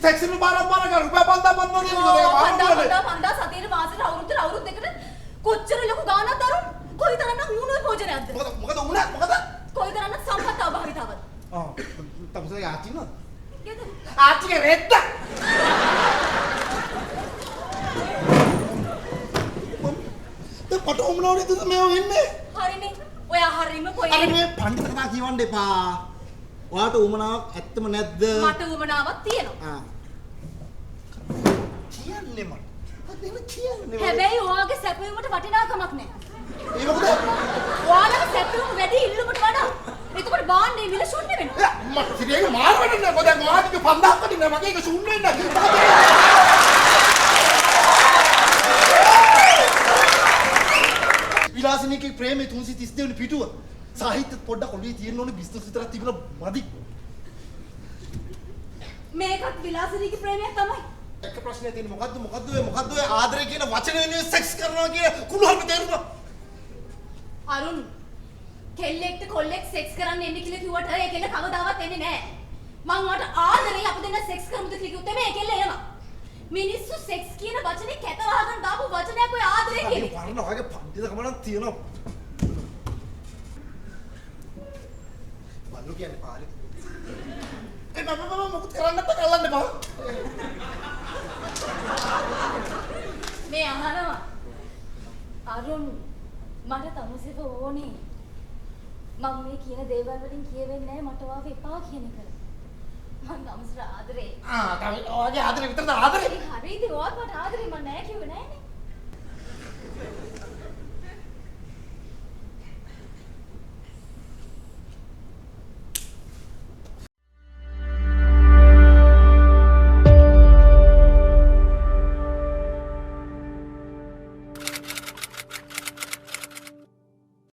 sex එක බාරක් කර රුපියල් 5000 මන් නෝනේ ඒක 5000 සතියේ මාසෙට අවුරුද්දට දෙකට කොච්චර ලොකු ගාණක් දරුන් කොයිතරම්නම් ඌණුවේ භෝජනයක්ද මොකද උණා මොකද කොයිතරම්නම් සම්පත් අභාවිතාවද තමසේ ආච්චි නෝ ගෙද ආච්චිගේ රෙද්ද පට උමනෝනේ තුද මේ වෙන්නේ හරිනේ ඔයා හරිම කොයි අර මේ පඬිත කතා කියවන්න එපා ඔයාට උමනාවක් ඇත්තම නැද්ද මට උමනාවක් තියෙනවා කියන්නේ මට දෙන්න කියන්නේ හැබැයි ඔයාගේ සැපයීමට වටිනාකමක් නැහැ ඒ මොකද ඔයාලගේ සැපයීම වැඩි ඉල්ලුමට වඩා එතකොට බාණ්ඩේ මිල ශුන්‍ය වෙනවා මට සිරියක මාර වෙන්නේ නැහැ මොකද ඔයාට 5000ක් වටිනා මගේ ඒක ශුන්‍ය වෙන්නේ නැහැ විලාසිනීගේ ප්‍රේමේ 332 වෙනි පිටුව සාහිත්‍ය පොඩ්ඩක් ඔළුවේ තියෙන්න ඕනේ බිස්නස් විතරක් තිබුණා මදි මේකත් විලාසිනීගේ ප්‍රේමයක් තමයි එක ප්‍රශ්නේ තියෙන්නේ මොකද්ද ඔය ආදරය කියන වචන වෙනුවෙන් සෙක්ස් කරනවා කියන කුණුහරුප තේරුණා අරුන් කෙල්ලෙක්ට කොල්ලෙක් සෙක්ස් කරන්න එන්න කියලා කිව්වට ඒ කෙල්ල කවදාවත් එන්නේ නැහැ මං ඔයාට ආදරේ අපි දෙන්න සෙක්ස් කරමුද කියලා කිව්වොත් මේ කෙල්ල එනවා මිනිස්සු සෙක්ස් කියන වචනේ කැත වහගෙන දාපු වචනයක් ඔය ආදරේ කියන්නේ වරණ ඔයගේ පඬිතුකම නම් තියෙනවා බල්ලු කියන්නේ පාරේ ඒ මම මොකද කරන්න නැත්නම් කල්ලන්න බා මේ අහනවා අරුන් මට තමුසෙව ඕනේ මම මේ කියන දේවල් වලින් කියවෙන්නේ නැහැ මට වාව එපා කියන එක මං තමුසට ආදරේ තමයි ඔයගේ ආදරේ විතරද ආදරේ හරිද ඔයාට මට ආදරේ මං නැහැ කිව්වේ නෑනේ